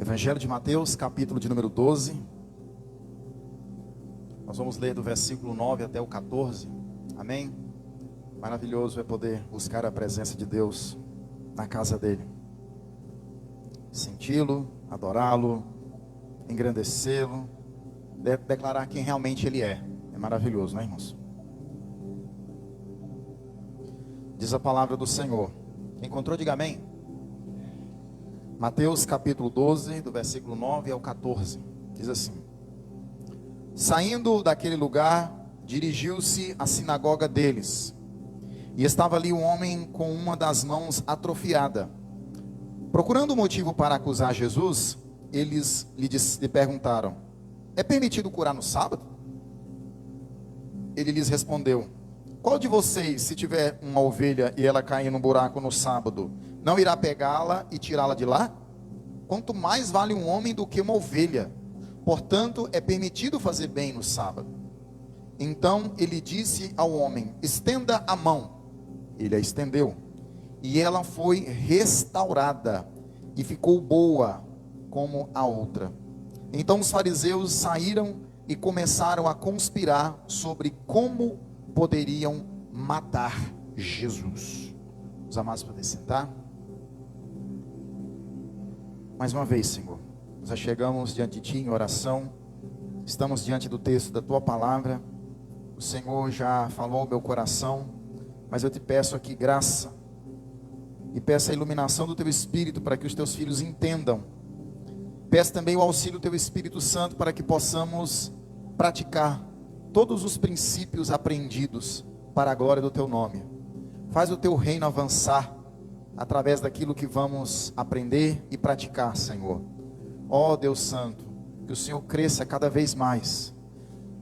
Evangelho de Mateus, capítulo de número 12. Nós vamos ler do versículo 9 até o 14. Amém? Maravilhoso é poder buscar a presença de Deus na casa dele. Senti-lo, adorá-lo, engrandecê-lo, declarar quem realmente ele é. É maravilhoso, não é, irmãos? Diz a palavra do Senhor. Quem encontrou, diga amém. Mateus capítulo 12, do versículo 9 ao 14. Diz assim: Saindo daquele lugar, dirigiu-se à sinagoga deles. E estava ali um homem com uma das mãos atrofiada. Procurando um motivo para acusar Jesus, eles lhe perguntaram: é permitido curar no sábado? Ele lhes respondeu: qual de vocês, se tiver uma ovelha e ela cair num buraco no sábado, não irá pegá-la e tirá-la de lá? Quanto mais vale um homem do que uma ovelha. Portanto, é permitido fazer bem no sábado. Então ele disse ao homem: estenda a mão. Ele a estendeu, e ela foi restaurada, e ficou boa como a outra. Então os fariseus saíram e começaram a conspirar sobre como poderiam matar Jesus. Os amados podem sentar. Mais uma vez, Senhor, nós chegamos diante de Ti em oração. Estamos diante do texto da Tua palavra. O Senhor já falou ao meu coração, mas eu te peço aqui graça e peço a iluminação do Teu Espírito para que os Teus filhos entendam. Peço também o auxílio do Teu Espírito Santo para que possamos praticar todos os princípios aprendidos para a glória do Teu nome. Faz o Teu reino avançar através daquilo que vamos aprender e praticar, Senhor. Ó Deus Santo, que o Senhor cresça cada vez mais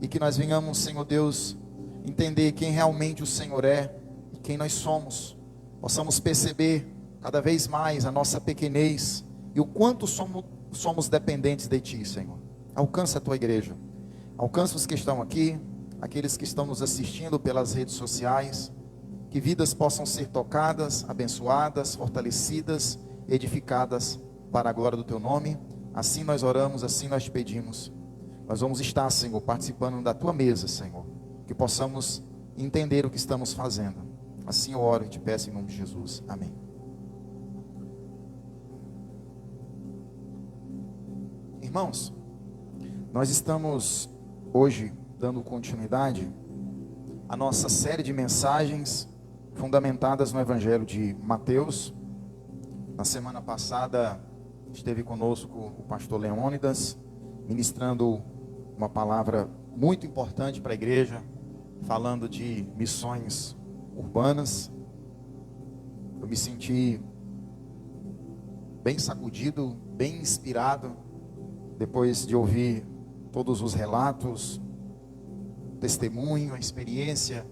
e que nós venhamos, Senhor Deus, entender quem realmente o Senhor é e quem nós somos. Possamos perceber cada vez mais a nossa pequenez e o quanto somos dependentes de Ti, Senhor. Alcança a Tua igreja, alcança os que estão aqui, aqueles que estão nos assistindo pelas redes sociais. Que vidas possam ser tocadas, abençoadas, fortalecidas, edificadas para a glória do Teu nome. Assim nós oramos, assim nós pedimos. Nós vamos estar, Senhor, participando da Tua mesa, Senhor. Que possamos entender o que estamos fazendo. Assim eu oro e te peço em nome de Jesus. Amém. Irmãos, nós estamos hoje dando continuidade à nossa série de mensagens fundamentadas no Evangelho de Mateus. Na semana passada esteve conosco o pastor Leônidas, ministrando uma palavra muito importante para a igreja, falando de missões urbanas. Eu me senti bem sacudido, bem inspirado, depois de ouvir todos os relatos, testemunho, a experiência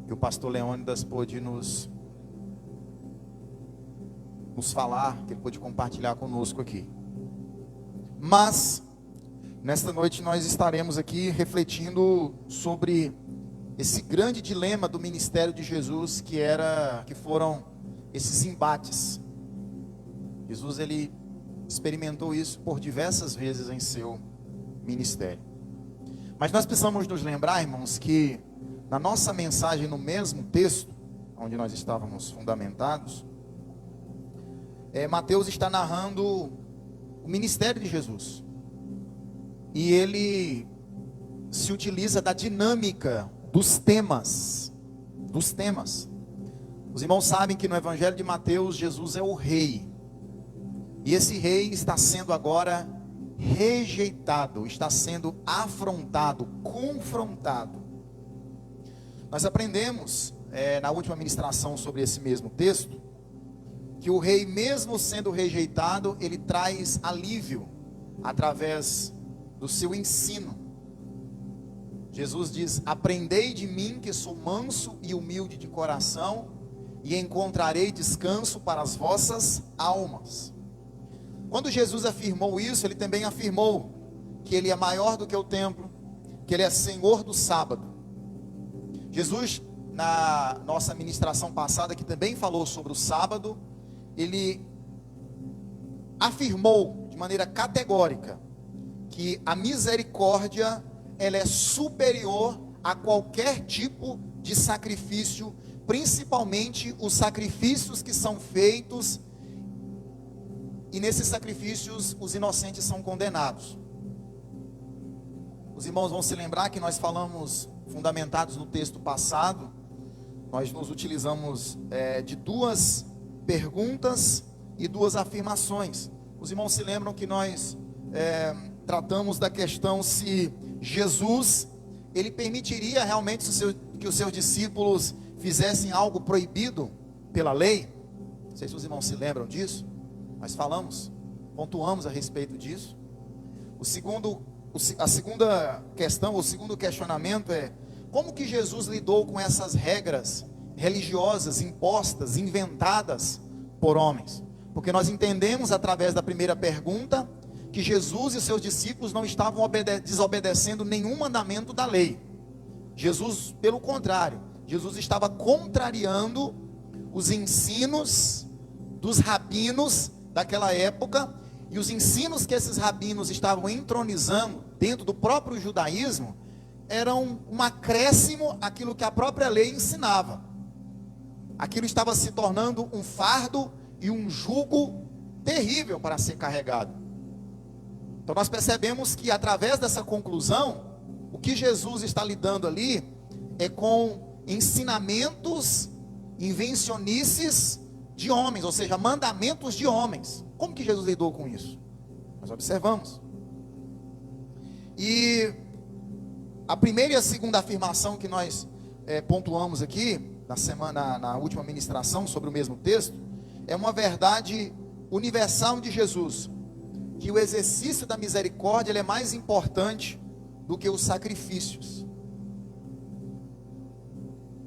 que o pastor Leônidas pôde nos falar, que ele pôde compartilhar conosco aqui. Mas nesta noite nós estaremos aqui refletindo sobre esse grande dilema do ministério de Jesus, que foram esses embates. Jesus, ele experimentou isso por diversas vezes em seu ministério. Mas nós precisamos nos lembrar, irmãos, que na nossa mensagem, no mesmo texto onde nós estávamos fundamentados, Mateus está narrando o ministério de Jesus. E ele se utiliza da dinâmica dos temas. Os irmãos sabem que no Evangelho de Mateus, Jesus é o rei. E esse rei está sendo agora rejeitado, está sendo afrontado, confrontado. Nós aprendemos na última ministração sobre esse mesmo texto, que o rei, mesmo sendo rejeitado, ele traz alívio através do seu ensino. Jesus diz: aprendei de mim, que sou manso e humilde de coração, e encontrarei descanso para as vossas almas. Quando Jesus afirmou isso, ele também afirmou que ele é maior do que o templo, que ele é Senhor do sábado. Jesus, na nossa ministração passada, que também falou sobre o sábado, ele afirmou de maneira categórica que a misericórdia, ela é superior a qualquer tipo de sacrifício, principalmente os sacrifícios que são feitos, e nesses sacrifícios os inocentes são condenados. Os irmãos vão se lembrar que nós falamos, fundamentados no texto passado, nós nos utilizamos de duas perguntas e duas afirmações. Os irmãos se lembram que nós tratamos da questão se Jesus, ele permitiria realmente que os seus discípulos fizessem algo proibido pela lei. Não sei se os irmãos se lembram disso. Nós falamos, pontuamos a respeito disso. A segunda questão, o segundo questionamento é: como que Jesus lidou com essas regras religiosas impostas, inventadas por homens? Porque nós entendemos através da primeira pergunta que Jesus e seus discípulos não estavam desobedecendo nenhum mandamento da lei. Jesus, pelo contrário, Jesus estava contrariando os ensinos dos rabinos daquela época, e os ensinos que esses rabinos estavam entronizando dentro do próprio judaísmo eram um acréscimo àquilo que a própria lei ensinava. Aquilo estava se tornando um fardo e um jugo terrível para ser carregado. Então nós percebemos que através dessa conclusão, o que Jesus está lidando ali é com ensinamentos, invencionices de homens, ou seja, mandamentos de homens. Como que Jesus lidou com isso? Nós observamos. E a primeira e a segunda afirmação que nós pontuamos aqui na última ministração sobre o mesmo texto, é uma verdade universal de Jesus, que o exercício da misericórdia ele é mais importante do que os sacrifícios.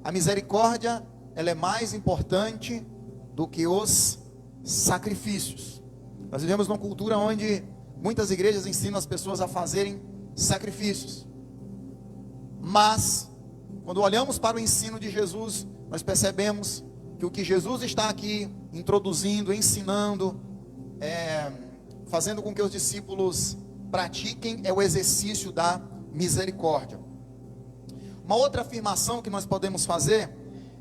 A misericórdia ela é mais importante do que os sacrifícios. Nós vivemos numa cultura onde muitas igrejas ensinam as pessoas a fazerem sacrifícios, mas quando olhamos para o ensino de Jesus, nós percebemos que o que Jesus está aqui introduzindo, ensinando, fazendo com que os discípulos pratiquem, é o exercício da misericórdia. Uma outra afirmação que nós podemos fazer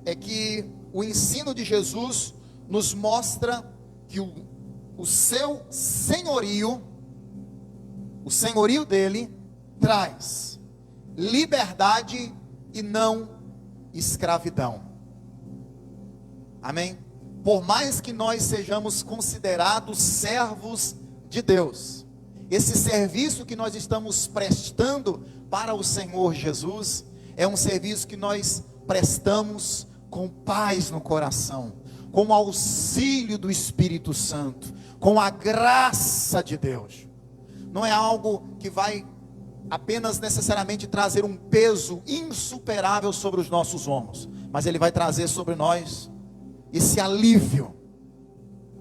é que o ensino de Jesus nos mostra que o seu senhorio, o senhorio dele, traz liberdade e não escravidão. Amém? Por mais que nós sejamos considerados servos de Deus, esse serviço que nós estamos prestando para o Senhor Jesus, é um serviço que nós prestamos com paz no coração, com o auxílio do Espírito Santo, com a graça de Deus. Não é algo que vai apenas necessariamente trazer um peso insuperável sobre os nossos ombros, mas ele vai trazer sobre nós esse alívio.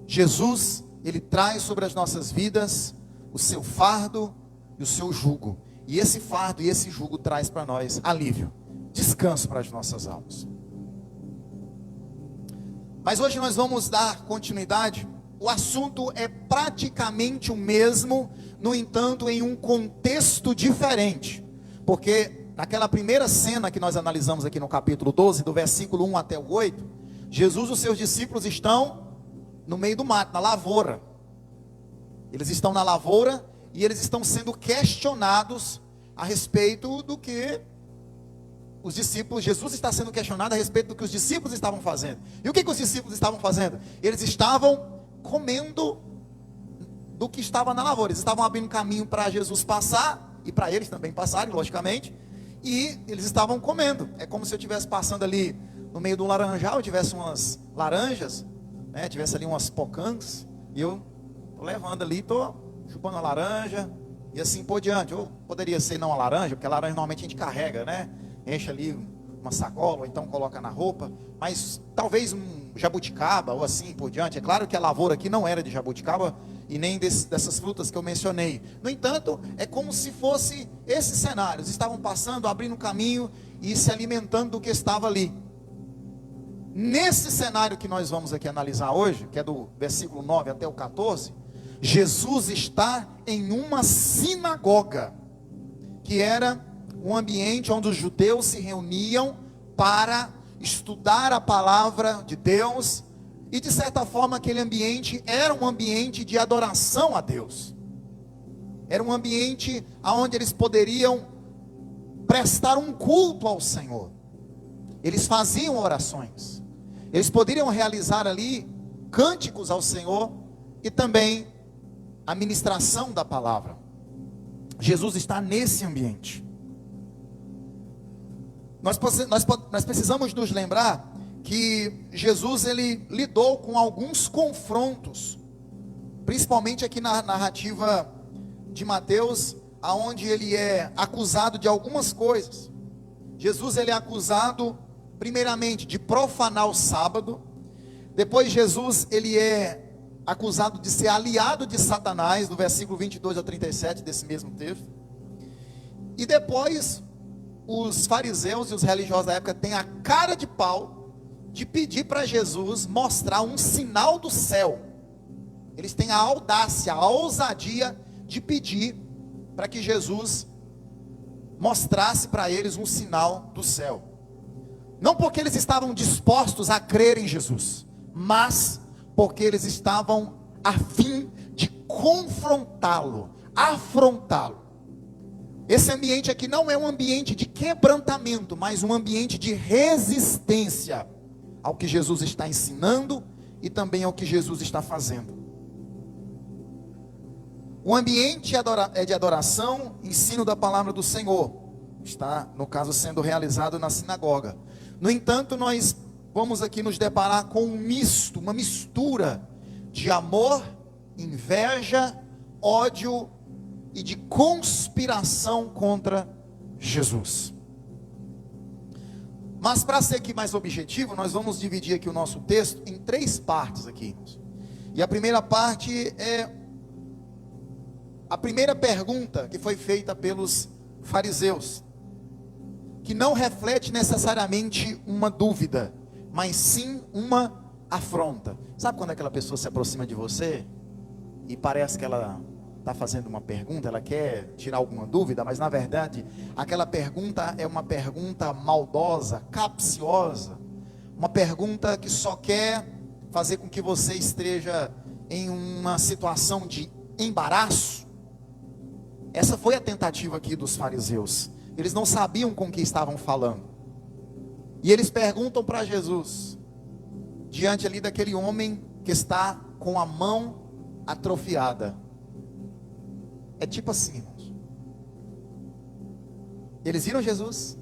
Jesus, ele traz sobre as nossas vidas o seu fardo e o seu jugo, e esse fardo e esse jugo traz para nós alívio, descanso para as nossas almas. Mas hoje nós vamos dar continuidade. O assunto é praticamente o mesmo, no entanto em um contexto diferente, porque naquela primeira cena que nós analisamos aqui no capítulo 12, do versículo 1 até o 8, Jesus e os seus discípulos estão no meio do mato, na lavoura. Eles estão na lavoura e eles estão sendo questionados a respeito do que os discípulos, Jesus está sendo questionado a respeito do que os discípulos estavam fazendo. E o que os discípulos estavam fazendo? Eles estavam comendo do que estava na lavoura. Eles estavam abrindo caminho para Jesus passar, e para eles também passarem, logicamente, e eles estavam comendo. É como se eu estivesse passando ali no meio do laranjal, eu tivesse umas laranjas, né, tivesse ali umas pocãs, e eu estou levando ali, estou chupando a laranja, e assim por diante. Ou poderia ser não a laranja, porque a laranja normalmente a gente carrega, né? Enche ali uma sacola, ou então coloca na roupa, mas talvez um jabuticaba, ou assim por diante. É claro que a lavoura aqui não era de jabuticaba, e nem dessas frutas que eu mencionei. No entanto, é como se fosse esse cenário. Eles estavam passando, abrindo caminho, e se alimentando do que estava ali. Nesse cenário que nós vamos aqui analisar hoje, que é do versículo 9 até o 14, Jesus está em uma sinagoga, que era um ambiente onde os judeus se reuniam para estudar a palavra de Deus, e de certa forma aquele ambiente era um ambiente de adoração a Deus, era um ambiente onde eles poderiam prestar um culto ao Senhor. Eles faziam orações, eles poderiam realizar ali cânticos ao Senhor e também a ministração da palavra. Jesus está nesse ambiente. Nós precisamos nos lembrar que Jesus, ele lidou com alguns confrontos, principalmente aqui na narrativa de Mateus, aonde ele é acusado de algumas coisas. Jesus, ele é acusado primeiramente de profanar o sábado. Depois Jesus, ele é acusado de ser aliado de Satanás, do versículo 22 ao 37 desse mesmo texto. E depois os fariseus e os religiosos da época têm a cara de pau de pedir para Jesus mostrar um sinal do céu. Eles têm a audácia, a ousadia de pedir para que Jesus mostrasse para eles um sinal do céu. Não porque eles estavam dispostos a crer em Jesus, mas porque eles estavam a fim de confrontá-lo, afrontá-lo. Esse ambiente aqui não é um ambiente de quebrantamento, mas um ambiente de resistência ao que Jesus está ensinando e também ao que Jesus está fazendo. O ambiente é de adoração, ensino da palavra do Senhor. Está, no caso, sendo realizado na sinagoga. No entanto, nós vamos aqui nos deparar com um misto, uma mistura de amor, inveja, ódio e de conspiração contra Jesus. Mas para ser aqui mais objetivo, nós vamos dividir aqui o nosso texto em 3 partes aqui. E a primeira parte é a primeira pergunta que foi feita pelos fariseus, que não reflete necessariamente uma dúvida, mas sim uma afronta. Sabe quando aquela pessoa se aproxima de você e parece que ela está fazendo uma pergunta, ela quer tirar alguma dúvida, mas na verdade aquela pergunta é uma pergunta maldosa, capciosa, uma pergunta que só quer fazer com que você esteja em uma situação de embaraço. Essa foi a tentativa aqui dos fariseus. Eles não sabiam com o que estavam falando. E eles perguntam para Jesus, diante ali daquele homem que está com a mão atrofiada. É tipo assim, irmãos. Eles viram Jesus,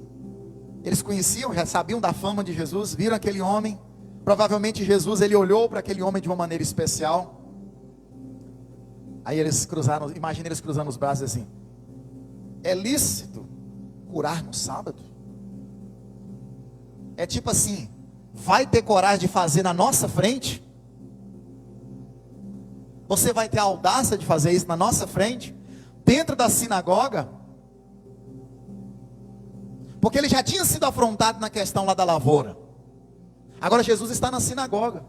eles conheciam, já sabiam da fama de Jesus, viram aquele homem. Provavelmente Jesus, ele olhou para aquele homem de uma maneira especial. Aí eles cruzaram, imagina eles cruzando os braços assim: é lícito curar no sábado? É tipo assim, vai ter coragem de fazer na nossa frente? Você vai ter a audácia de fazer isso na nossa frente? Dentro da sinagoga? Porque ele já tinha sido afrontado na questão lá da lavoura. Agora Jesus está na sinagoga.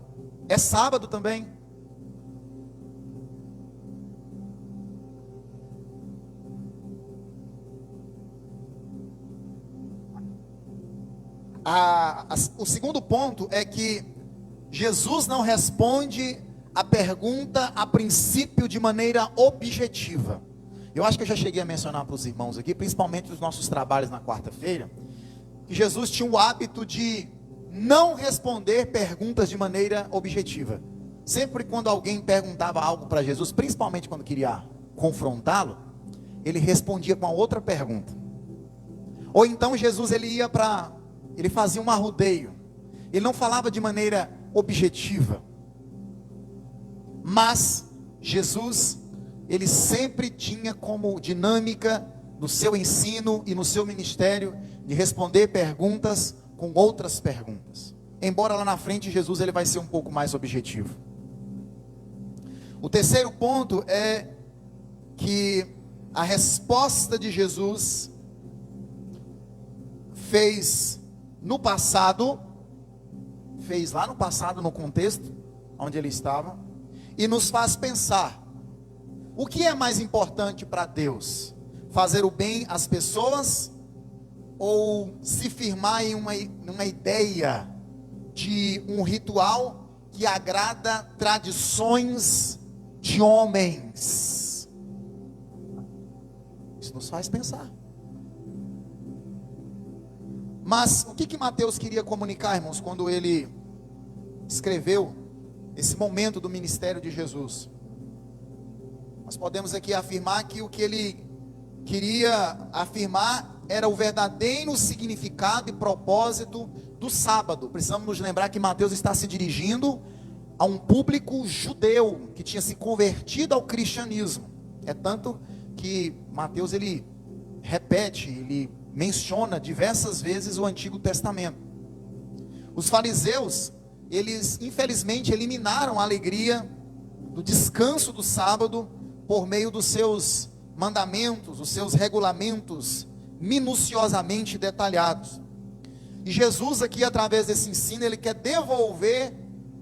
É sábado também. O segundo ponto é que Jesus não responde a pergunta a princípio de maneira objetiva. Eu acho que eu já cheguei a mencionar para os irmãos aqui, principalmente nos nossos trabalhos na quarta-feira, que Jesus tinha o hábito de não responder perguntas de maneira objetiva. Sempre quando alguém perguntava algo para Jesus, principalmente quando queria confrontá-lo, ele respondia com a outra pergunta. Ou então Jesus ele fazia um arrodeio. Ele não falava de maneira objetiva. Mas Jesus, ele sempre tinha como dinâmica no seu ensino e no seu ministério de responder perguntas com outras perguntas. Embora lá na frente Jesus ele vai ser um pouco mais objetivo. O terceiro ponto é que a resposta de Jesus fez lá no passado, no contexto onde ele estava, e nos faz pensar O que é mais importante para Deus? Fazer o bem às pessoas ou se firmar em uma ideia de um ritual que agrada tradições de homens? Isso nos faz pensar. Mas o que Mateus queria comunicar, irmãos, quando ele escreveu esse momento do ministério de Jesus? Nós podemos aqui afirmar que o que ele queria afirmar era o verdadeiro significado e propósito do sábado. Precisamos nos lembrar que Mateus está se dirigindo a um público judeu que tinha se convertido ao cristianismo. É tanto que Mateus ele repete, ele menciona diversas vezes o Antigo Testamento. Os fariseus, eles infelizmente eliminaram a alegria do descanso do sábado por meio dos seus mandamentos, os seus regulamentos minuciosamente detalhados. E Jesus aqui, através desse ensino, ele quer devolver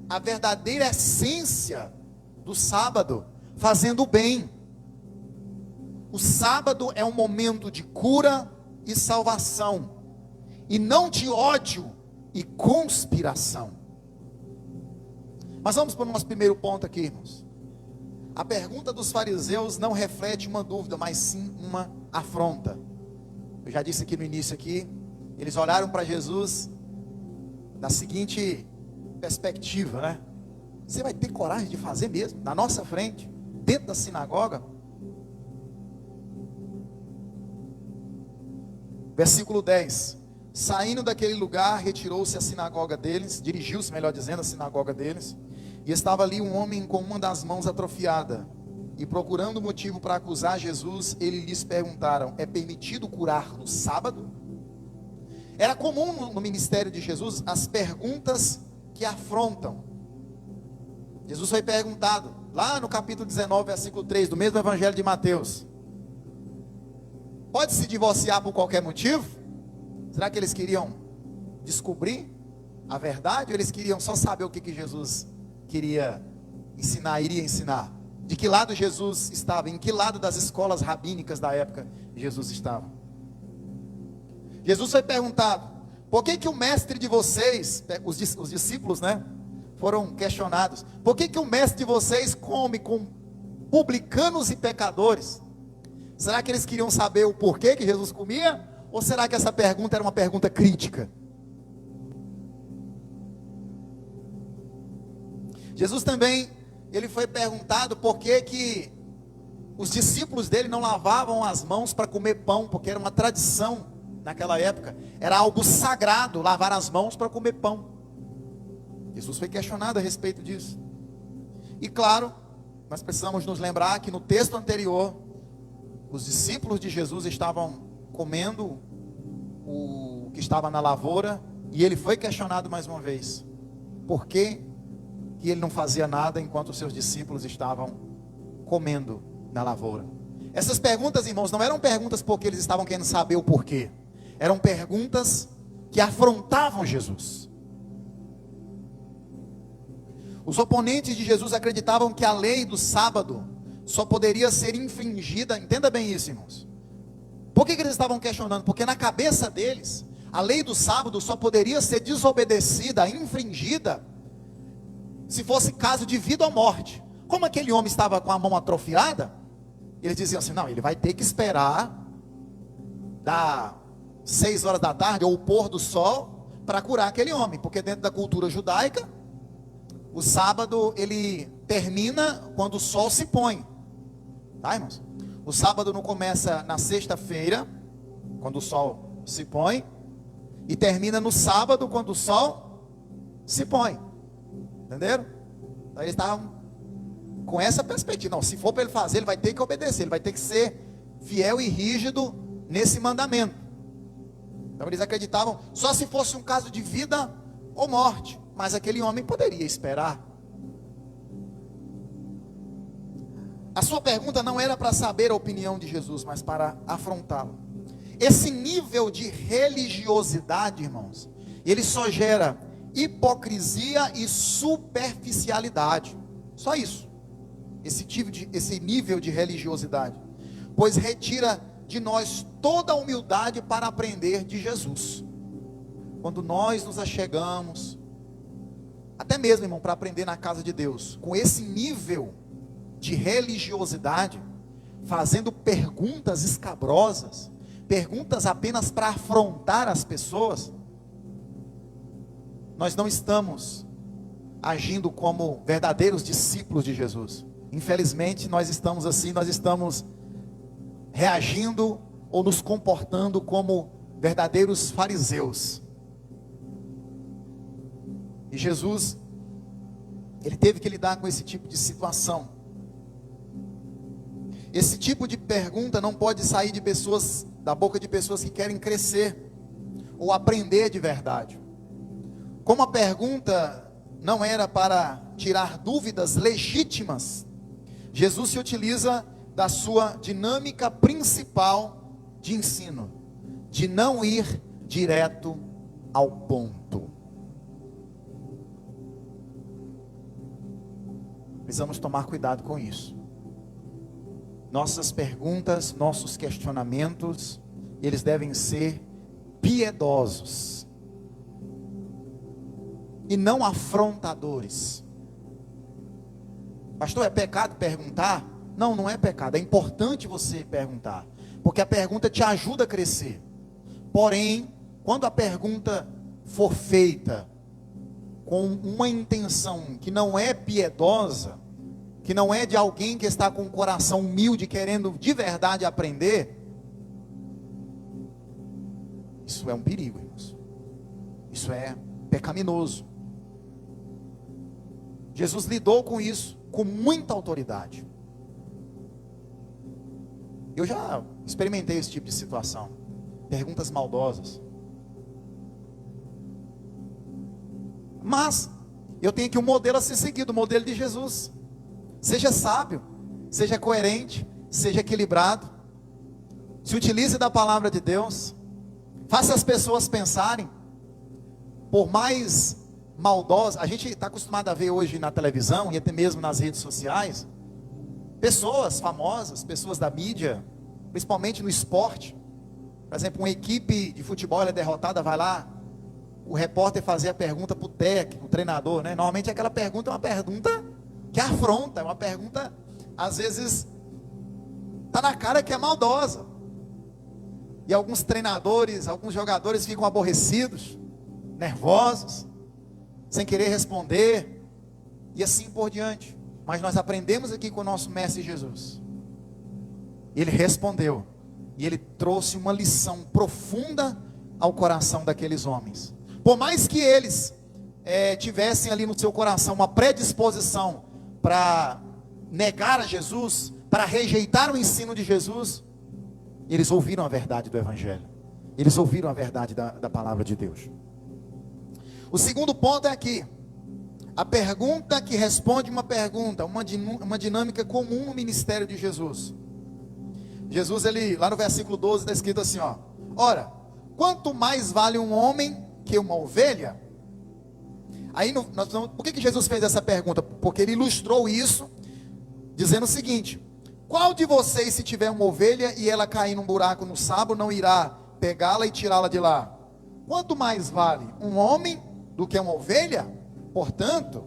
a verdadeira essência do sábado, fazendo o bem. O sábado é um momento de cura e salvação, e não de ódio e conspiração. Mas vamos para o nosso primeiro ponto aqui, irmãos. A pergunta dos fariseus não reflete uma dúvida, mas sim uma afronta. Eu já disse aqui no início aqui, eles olharam para Jesus da seguinte perspectiva, né? Você vai ter coragem de fazer mesmo, na nossa frente, dentro da sinagoga? Versículo 10. Saindo daquele lugar, retirou-se à sinagoga deles, dirigiu-se, melhor dizendo, à sinagoga deles, e estava ali um homem com uma das mãos atrofiada, e procurando motivo para acusar Jesus, eles lhes perguntaram: é permitido curar no sábado? Era comum no ministério de Jesus as perguntas que afrontam. Jesus foi perguntado, lá no capítulo 19, versículo 3, do mesmo evangelho de Mateus: pode se divorciar por qualquer motivo? Será que eles queriam descobrir a verdade, ou eles queriam só saber o que Jesus queria ensinar, iria ensinar? De que lado Jesus estava? Em que lado das escolas rabínicas da época Jesus estava? Jesus foi perguntado: por que o mestre de vocês, os discípulos, né, foram questionados, por que o mestre de vocês come com publicanos e pecadores? Será que eles queriam saber o porquê que Jesus comia? Ou será que essa pergunta era uma pergunta crítica? Jesus também, ele foi perguntado por que os discípulos dele não lavavam as mãos para comer pão, porque era uma tradição naquela época, era algo sagrado lavar as mãos para comer pão. Jesus foi questionado a respeito disso. E claro, nós precisamos nos lembrar que no texto anterior, os discípulos de Jesus estavam comendo o que estava na lavoura, e ele foi questionado mais uma vez: por que ele não fazia nada enquanto os seus discípulos estavam comendo na lavoura? Essas perguntas, irmãos, não eram perguntas porque eles estavam querendo saber o porquê, eram perguntas que afrontavam Jesus. Os oponentes de Jesus acreditavam que a lei do sábado só poderia ser infringida. Entenda bem isso, irmãos. Por que eles estavam questionando? Porque na cabeça deles, a lei do sábado só poderia ser desobedecida, infringida, se fosse caso de vida ou morte. Como aquele homem estava com a mão atrofiada, eles diziam assim: não, ele vai ter que esperar das 6 horas da tarde, ou o pôr do sol, para curar aquele homem, porque dentro da cultura judaica, o sábado ele termina quando o sol se põe. Tá, irmãos? O sábado não começa na sexta-feira, quando o sol se põe, e termina no sábado, quando o sol se põe. Entenderam? Então eles estavam com essa perspectiva: não, se for para ele fazer, ele vai ter que obedecer, ele vai ter que ser fiel e rígido nesse mandamento. Então eles acreditavam só se fosse um caso de vida ou morte, mas aquele homem poderia esperar. A sua pergunta não era para saber a opinião de Jesus, mas para afrontá-lo. Esse nível de religiosidade, irmãos, ele só gera hipocrisia e superficialidade. Só isso. esse nível de religiosidade, pois retira de nós toda a humildade para aprender de Jesus. Quando nós nos achegamos, até mesmo, irmão, para aprender na casa de Deus, com esse nível de religiosidade, fazendo perguntas escabrosas, perguntas apenas para afrontar as pessoas, nós não estamos agindo como verdadeiros discípulos de Jesus. Infelizmente, nós estamos assim, nós estamos reagindo ou nos comportando como verdadeiros fariseus. E Jesus, ele teve que lidar com esse tipo de situação. Esse tipo de pergunta não pode sair de pessoas, da boca de pessoas que querem crescer ou aprender de verdade. Como a pergunta não era para tirar dúvidas legítimas, Jesus se utiliza da sua dinâmica principal de ensino, de não ir direto ao ponto. Precisamos tomar cuidado com isso. Nossas perguntas, nossos questionamentos, eles devem ser piedosos e não afrontadores. Pastor, é pecado perguntar? Não, não é pecado, é importante você perguntar, porque a pergunta te ajuda a crescer. Porém, quando a pergunta for feita com uma intenção que não é piedosa, que não é de alguém que está com o coração humilde, querendo de verdade aprender, isso é um perigo, irmãos. Isso é pecaminoso. Jesus lidou com isso com muita autoridade. Eu já experimentei esse tipo de situação. Perguntas maldosas. Mas eu tenho aqui um modelo a ser seguido, o modelo de Jesus. Seja sábio, seja coerente, seja equilibrado. Se utilize da palavra de Deus. Faça as pessoas pensarem. Por mais maldosa, a gente está acostumado a ver hoje na televisão e até mesmo nas redes sociais, pessoas famosas, pessoas da mídia, principalmente no esporte. Por exemplo, uma equipe de futebol é derrotada, vai lá, o repórter fazer a pergunta para o técnico, o treinador, né? Normalmente aquela pergunta é uma pergunta que afronta, é uma pergunta, às vezes, está na cara que é maldosa. E alguns treinadores, alguns jogadores ficam aborrecidos, nervosos, sem querer responder, e assim por diante. Mas nós aprendemos aqui com o nosso mestre Jesus. Ele respondeu, e ele trouxe uma lição profunda ao coração daqueles homens. Por mais que eles tivessem ali no seu coração uma predisposição para negar a Jesus, para rejeitar o ensino de Jesus, eles ouviram a verdade do Evangelho. Eles ouviram a verdade da palavra de Deus. O segundo ponto é aqui. A pergunta que responde uma pergunta, uma dinâmica comum no ministério de Jesus. Jesus, ele, lá no versículo 12, está escrito assim, ó: ora, quanto mais vale um homem que uma ovelha? Aí, por que Jesus fez essa pergunta? Porque ele ilustrou isso, dizendo o seguinte: qual de vocês, se tiver uma ovelha e ela cair num buraco no sábado, não irá pegá-la e tirá-la de lá? Quanto mais vale um homem do que uma ovelha? Portanto,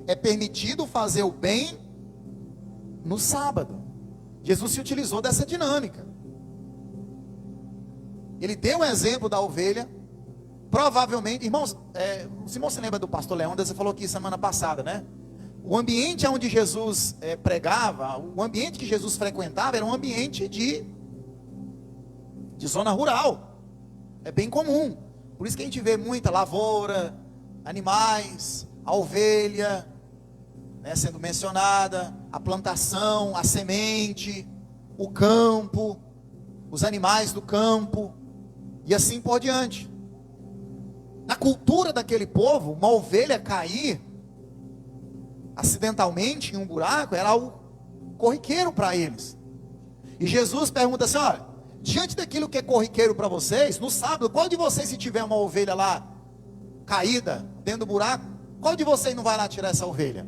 é permitido fazer o bem no sábado. Jesus se utilizou dessa dinâmica. Ele deu o exemplo da ovelha. Provavelmente, irmãos, o Simão se lembra do pastor Leão, você falou aqui semana passada, né? O ambiente onde Jesus pregava, o ambiente que Jesus frequentava, era um ambiente de zona rural. É bem comum. Por isso que a gente vê muita lavoura, animais, a ovelha, né, sendo mencionada, a plantação, a semente, o campo, os animais do campo, e assim por diante. Na cultura daquele povo, uma ovelha cair acidentalmente em um buraco era algo corriqueiro para eles. E Jesus pergunta assim: olha, diante daquilo que é corriqueiro para vocês, no sábado, qual de vocês, se tiver uma ovelha lá caída dentro do buraco, qual de vocês não vai lá tirar essa ovelha?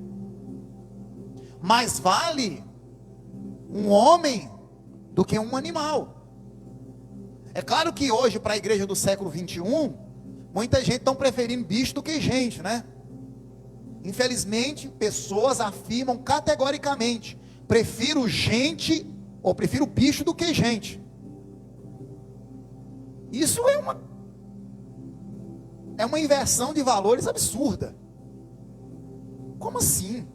mais vale um homem do que um animal. É claro que hoje, para a igreja do século 21, muita gente está preferindo bicho do que gente, né? Infelizmente, pessoas afirmam categoricamente: prefiro gente, ou prefiro bicho do que gente. Isso é uma inversão de valores absurda. Como assim?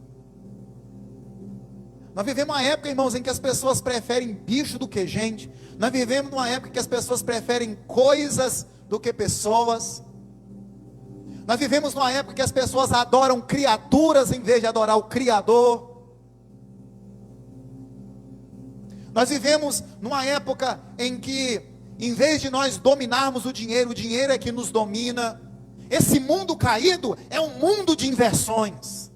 Nós vivemos uma época, irmãos, em que as pessoas preferem bicho do que gente. Nós vivemos uma época em que as pessoas preferem coisas do que pessoas. Nós vivemos numa época que as pessoas adoram criaturas em vez de adorar o Criador. Nós vivemos numa época em que, em vez de nós dominarmos o dinheiro é que nos domina. Esse mundo caído é um mundo de inversões.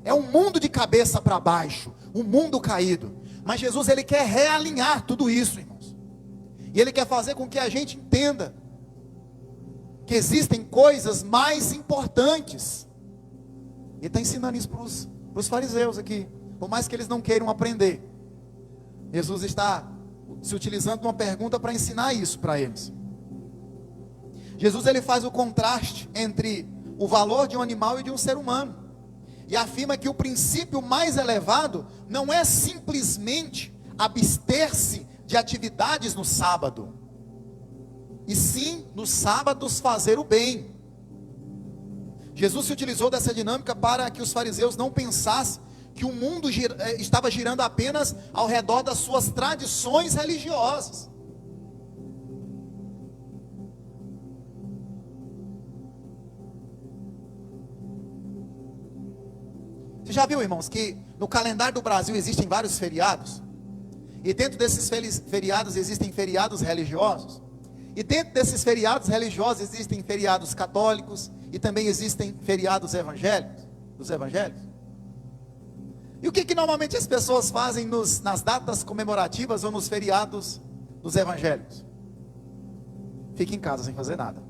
É um mundo de cabeça para baixo. Um mundo caído. Mas Jesus, Ele quer realinhar tudo isso, irmãos. E Ele quer fazer com que a gente entenda que existem coisas mais importantes. Ele está ensinando isso para os fariseus aqui. Por mais que eles não queiram aprender, Jesus está se utilizando de uma pergunta para ensinar isso para eles. Jesus, ele faz o contraste entre o valor de um animal e de um ser humano, e afirma que o princípio mais elevado não é simplesmente abster-se de atividades no sábado, e sim nos sábados fazer o bem. Jesus se utilizou dessa dinâmica para que os fariseus não pensassem que o mundo estava girando apenas ao redor das suas tradições religiosas. Você já viu, irmãos, que no calendário do Brasil existem vários feriados? E dentro desses feriados existem feriados religiosos? E dentro desses feriados religiosos existem feriados católicos e também existem feriados evangélicos, dos evangélicos. E o que normalmente as pessoas fazem nas datas comemorativas ou nos feriados dos evangélicos? Fica em casa sem fazer nada.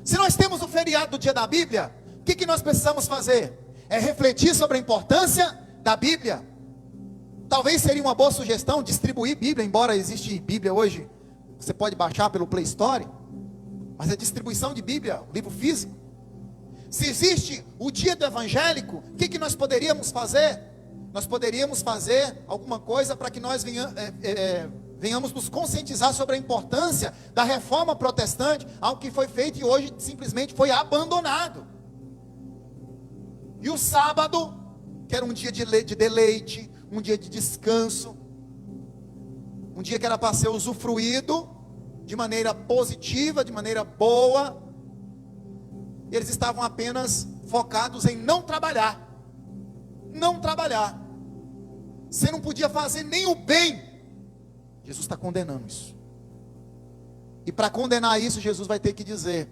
Se nós temos o feriado do dia da Bíblia, o que nós precisamos fazer? É refletir sobre a importância da Bíblia. Talvez seria uma boa sugestão distribuir Bíblia, embora existe Bíblia hoje, você pode baixar pelo Play Store, mas é distribuição de Bíblia, livro físico. Se existe o dia do evangélico, o que nós poderíamos fazer? Nós poderíamos fazer alguma coisa para que nós venhamos nos conscientizar sobre a importância da reforma protestante, algo que foi feito e hoje simplesmente foi abandonado. E o sábado, que era um dia de deleite, um dia de descanso, um dia que era para ser usufruído de maneira positiva, de maneira boa, eles estavam apenas focados em não trabalhar. Não trabalhar. Você não podia fazer nem o bem. Jesus está condenando isso. E para condenar isso, Jesus vai ter que dizer: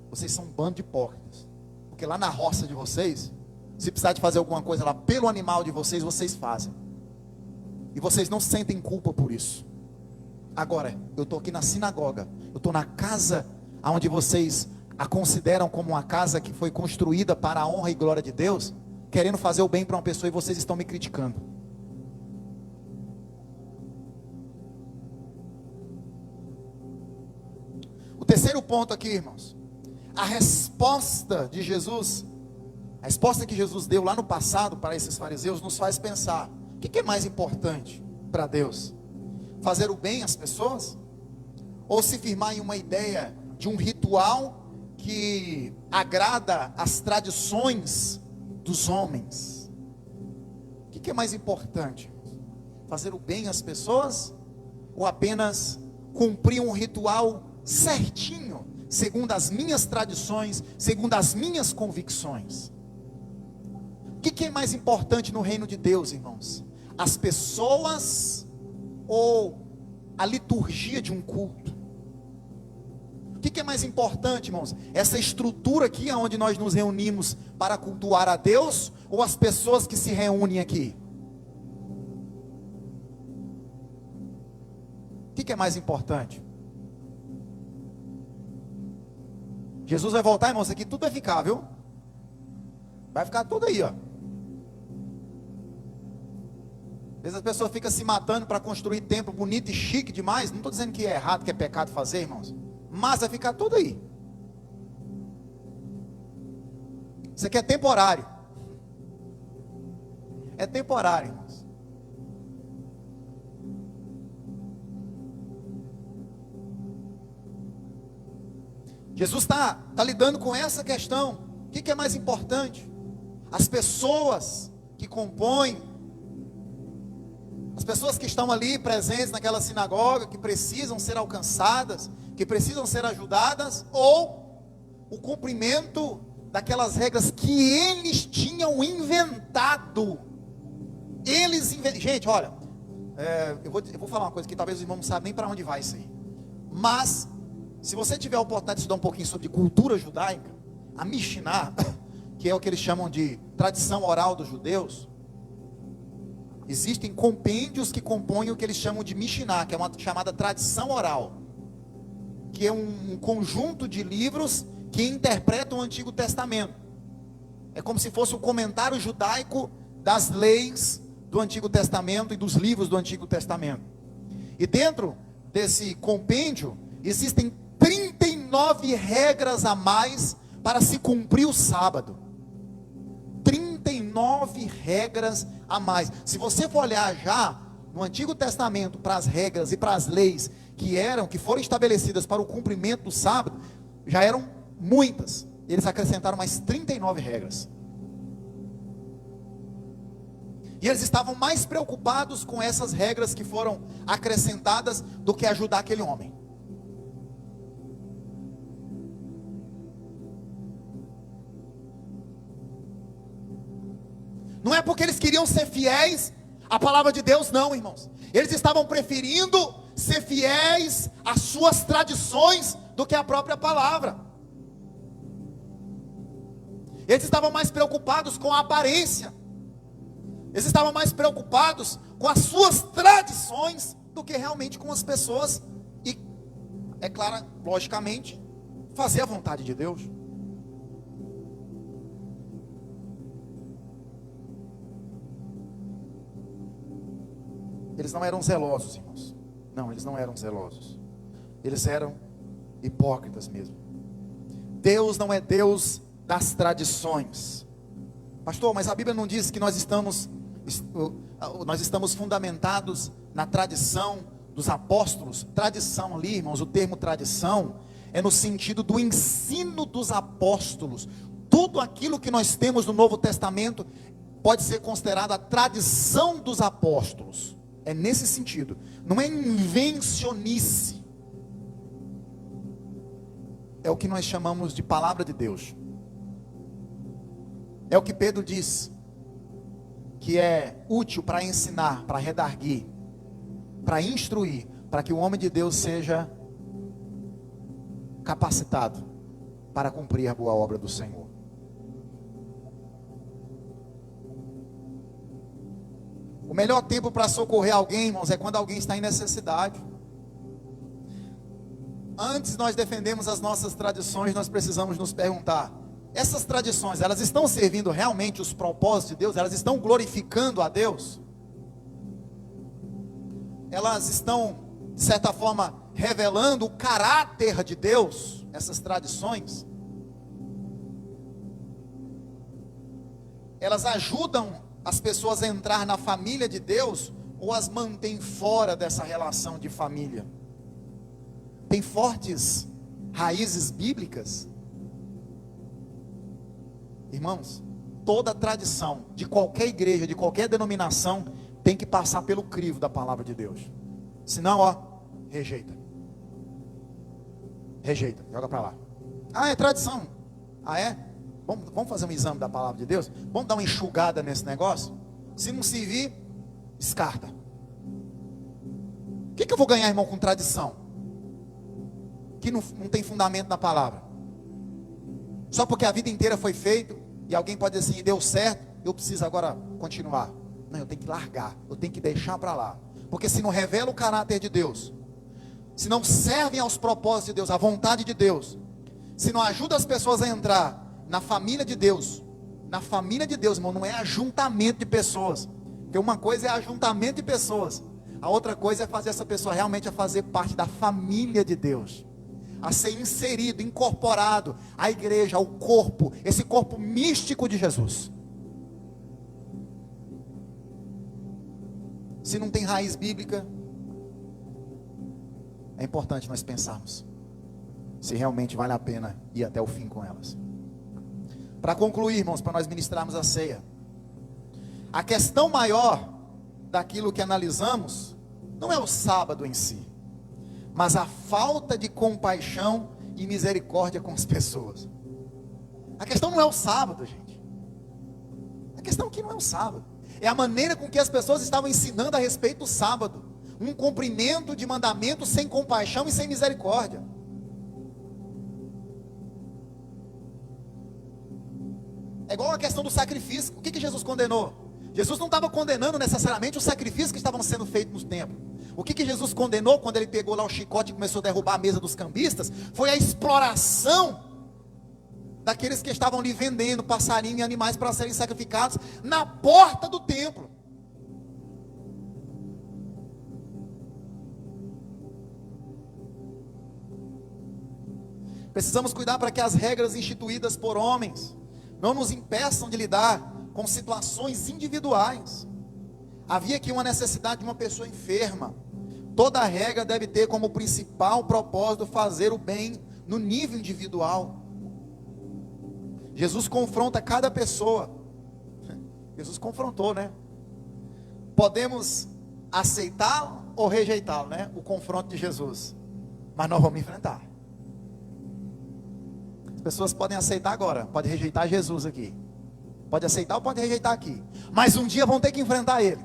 vocês são um bando de hipócritas. Porque lá na roça de vocês, se precisar de fazer alguma coisa lá pelo animal de vocês, vocês fazem. E vocês não sentem culpa por isso. Agora, eu estou aqui na sinagoga, eu estou na casa onde vocês a consideram como uma casa que foi construída para a honra e glória de Deus, querendo fazer o bem para uma pessoa, e vocês estão me criticando. O terceiro ponto aqui, irmãos, a resposta de Jesus, a resposta que Jesus deu lá no passado para esses fariseus, nos faz pensar: o que é mais importante para Deus? Fazer o bem às pessoas? Ou se firmar em uma ideia de um ritual que agrada as tradições dos homens? O que é mais importante? Fazer o bem às pessoas? Ou apenas cumprir um ritual certinho, segundo as minhas tradições, segundo as minhas convicções? O que é mais importante no reino de Deus, irmãos? As pessoas ou a liturgia de um culto? O que é mais importante, irmãos? Essa estrutura aqui onde nós nos reunimos para cultuar a Deus, ou as pessoas que se reúnem aqui? O que é mais importante? Jesus vai voltar, irmãos, aqui tudo vai ficar, viu? Vai ficar tudo aí, ó. Às vezes as pessoas ficam se matando para construir templo bonito e chique demais. Não estou dizendo que é errado, que é pecado fazer, irmãos. Mas vai ficar tudo aí. Isso aqui é temporário. É temporário, irmãos. Jesus está lidando com essa questão. O que é mais importante? As pessoas que compõem, as pessoas que estão ali presentes naquela sinagoga, que precisam ser alcançadas, que precisam ser ajudadas, ou o cumprimento daquelas regras que eles tinham inventado. Gente, olha, eu vou falar uma coisa que talvez os irmãos não sabem nem para onde vai isso aí. Mas, se você tiver a oportunidade de estudar um pouquinho sobre cultura judaica, a Mishnah, que é o que eles chamam de tradição oral dos judeus, existem compêndios que compõem o que eles chamam de Mishnah, que é uma chamada tradição oral, que é um conjunto de livros que interpretam o Antigo Testamento. É como se fosse um comentário judaico das leis do Antigo Testamento e dos livros do Antigo Testamento. E dentro desse compêndio existem 39 regras a mais para se cumprir o sábado. 39 regras a mais. Se você for olhar já no Antigo Testamento para as regras e para as leis que foram estabelecidas para o cumprimento do sábado, já eram muitas. Eles acrescentaram mais 39 regras. E eles estavam mais preocupados com essas regras que foram acrescentadas do que ajudar aquele homem. Não é porque eles queriam ser fiéis à palavra de Deus, não, irmãos. Eles estavam preferindo ser fiéis às suas tradições do que à própria palavra. Eles estavam mais preocupados com a aparência. Eles estavam mais preocupados com as suas tradições do que realmente com as pessoas. E, é claro, logicamente, fazer a vontade de Deus. Eles não eram zelosos, irmãos. Não, eles não eram zelosos. Eles eram hipócritas mesmo. Deus não é Deus das tradições. Pastor, mas a Bíblia não diz que nós estamos fundamentados na tradição dos apóstolos. Tradição ali, irmãos, o termo tradição é no sentido do ensino dos apóstolos. Tudo aquilo que nós temos no Novo Testamento pode ser considerado a tradição dos apóstolos. É nesse sentido, não é invencionice. É o que nós chamamos de palavra de Deus. É o que Pedro diz, que é útil para ensinar, para redarguir, para instruir, para que o homem de Deus seja capacitado para cumprir a boa obra do Senhor. O melhor tempo para socorrer alguém, irmãos, é quando alguém está em necessidade. Antes de nós defendermos as nossas tradições, nós precisamos nos perguntar: essas tradições, elas estão servindo realmente os propósitos de Deus? Elas estão glorificando a Deus? Elas estão, de certa forma, revelando o caráter de Deus, essas tradições? Elas ajudam as pessoas a entrar na família de Deus, ou as mantêm fora dessa relação de família? Tem fortes raízes bíblicas? Irmãos, toda tradição de qualquer igreja, de qualquer denominação, tem que passar pelo crivo da palavra de Deus. Senão, rejeita. Rejeita, joga para lá. Ah, é tradição. Ah, é? Vamos fazer um exame da palavra de Deus? Vamos dar uma enxugada nesse negócio? Se não servir, descarta. O que eu vou ganhar, irmão, com tradição? Que não tem fundamento na palavra. Só porque a vida inteira foi feito, e alguém pode dizer assim, deu certo, eu preciso agora continuar. Não, eu tenho que largar, eu tenho que deixar para lá. Porque se não revela o caráter de Deus, se não servem aos propósitos de Deus, à vontade de Deus, se não ajuda as pessoas a entrar na família de Deus, irmão, não é ajuntamento de pessoas. Porque uma coisa é ajuntamento de pessoas, a outra coisa é fazer essa pessoa realmente a fazer parte da família de Deus, a ser inserido, incorporado à igreja, ao corpo, esse corpo místico de Jesus. Se não tem raiz bíblica, é importante nós pensarmos se realmente vale a pena ir até o fim com elas. Para concluir, irmãos, para nós ministrarmos a ceia, a questão maior daquilo que analisamos não é o sábado em si, mas a falta de compaixão e misericórdia com as pessoas. A questão não é o sábado, gente. A questão aqui não é o sábado, é a maneira com que as pessoas estavam ensinando a respeito do sábado. Um cumprimento de mandamentos sem compaixão e sem misericórdia. É igual a questão do sacrifício. O que Jesus condenou? Jesus não estava condenando necessariamente os sacrifícios que estavam sendo feitos no templo. O que Jesus condenou quando ele pegou lá o chicote e começou a derrubar a mesa dos cambistas? Foi a exploração daqueles que estavam ali vendendo passarinho e animais para serem sacrificados na porta do templo. Precisamos cuidar para que as regras instituídas por homens não nos impeçam de lidar com situações individuais. Havia aqui uma necessidade de uma pessoa enferma. Toda regra deve ter como principal propósito fazer o bem no nível individual. Jesus confronta cada pessoa. Jesus confrontou, né? Podemos aceitá-lo ou rejeitá-lo, né? O confronto de Jesus. Mas nós vamos enfrentar. As pessoas podem aceitar agora, pode rejeitar Jesus aqui. Pode aceitar ou pode rejeitar aqui. Mas um dia vão ter que enfrentar ele.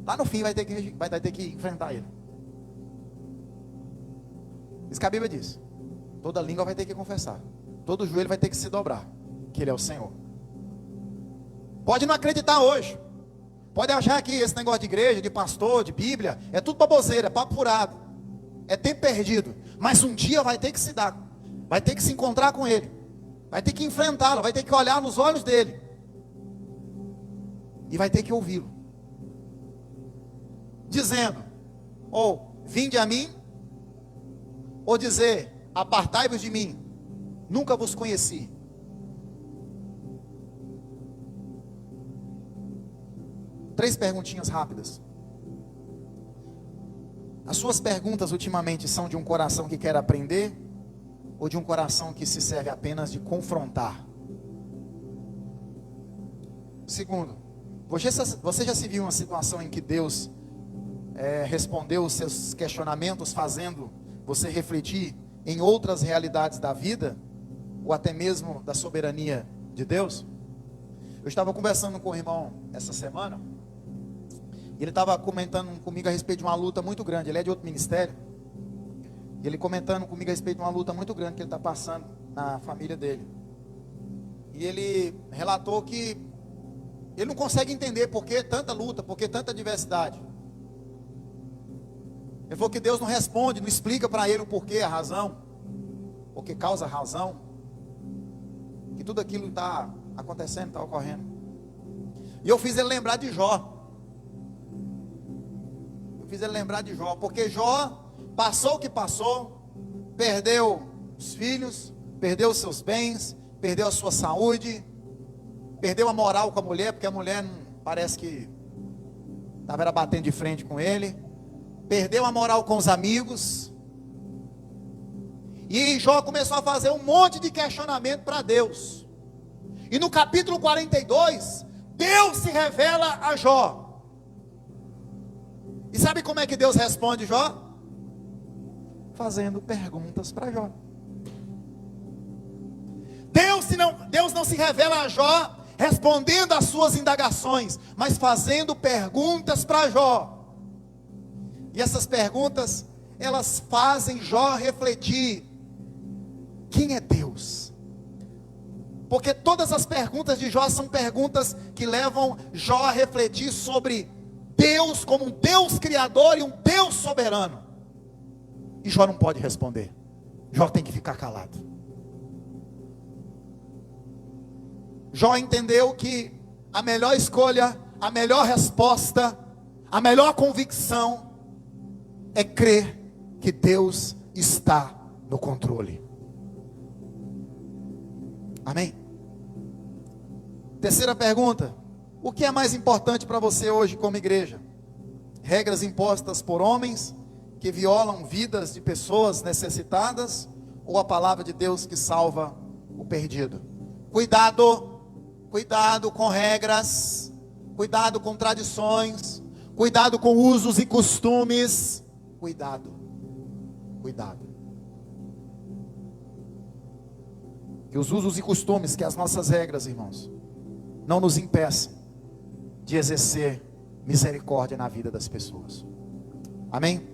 Lá no fim vai ter que enfrentar ele. Isso que a Bíblia diz. Toda língua vai ter que confessar. Todo joelho vai ter que se dobrar. Que ele é o Senhor. Pode não acreditar hoje. Pode achar que esse negócio de igreja, de pastor, de Bíblia, é tudo baboseira, é papo furado. É tempo perdido. Mas um dia vai ter que se dar. Vai ter que se encontrar com ele. Vai ter que enfrentá-lo. Vai ter que olhar nos olhos dele. E vai ter que ouvi-lo. Dizendo, ou vinde a mim, ou dizer, apartai-vos de mim, nunca vos conheci. Três perguntinhas rápidas. As suas perguntas ultimamente são de um coração que quer aprender, ou de um coração que se serve apenas de confrontar? Segundo, você já se viu em uma situação em que Deus respondeu os seus questionamentos, fazendo você refletir em outras realidades da vida, ou até mesmo da soberania de Deus? Eu estava conversando com o irmão essa semana, e ele estava comentando comigo a respeito de uma luta muito grande. Ele é de outro ministério, e ele comentando comigo a respeito de uma luta muito grande que ele está passando na família dele. E ele relatou que ele não consegue entender por que tanta luta, por que tanta adversidade. Ele falou que Deus não responde, não explica para ele o porquê, a razão, o que causa a razão, que tudo aquilo está acontecendo, está ocorrendo. E eu fiz ele lembrar de Jó. Porque Jó passou o que passou, perdeu os filhos, perdeu os seus bens, perdeu a sua saúde, perdeu a moral com a mulher, porque a mulher parece que estava batendo de frente com ele, perdeu a moral com os amigos, e Jó começou a fazer um monte de questionamento para Deus. E no capítulo 42, Deus se revela a Jó. E sabe como é que Deus responde Jó? Fazendo perguntas para Jó. Deus não se revela a Jó respondendo às suas indagações, mas fazendo perguntas para Jó. E essas perguntas, elas fazem Jó refletir: quem é Deus? Porque todas as perguntas de Jó são perguntas que levam Jó a refletir sobre Deus como um Deus criador e um Deus soberano. E Jó não pode responder. Jó tem que ficar calado. Jó entendeu que a melhor escolha, a melhor resposta, a melhor convicção é crer que Deus está no controle. Amém? Terceira pergunta: o que é mais importante para você hoje como igreja? Regras impostas por homens que violam vidas de pessoas necessitadas, ou a palavra de Deus que salva o perdido? Cuidado com regras, cuidado com tradições, cuidado com usos e costumes. Cuidado. Que os usos e costumes, que as nossas regras, irmãos, não nos impeçam de exercer misericórdia na vida das pessoas. Amém?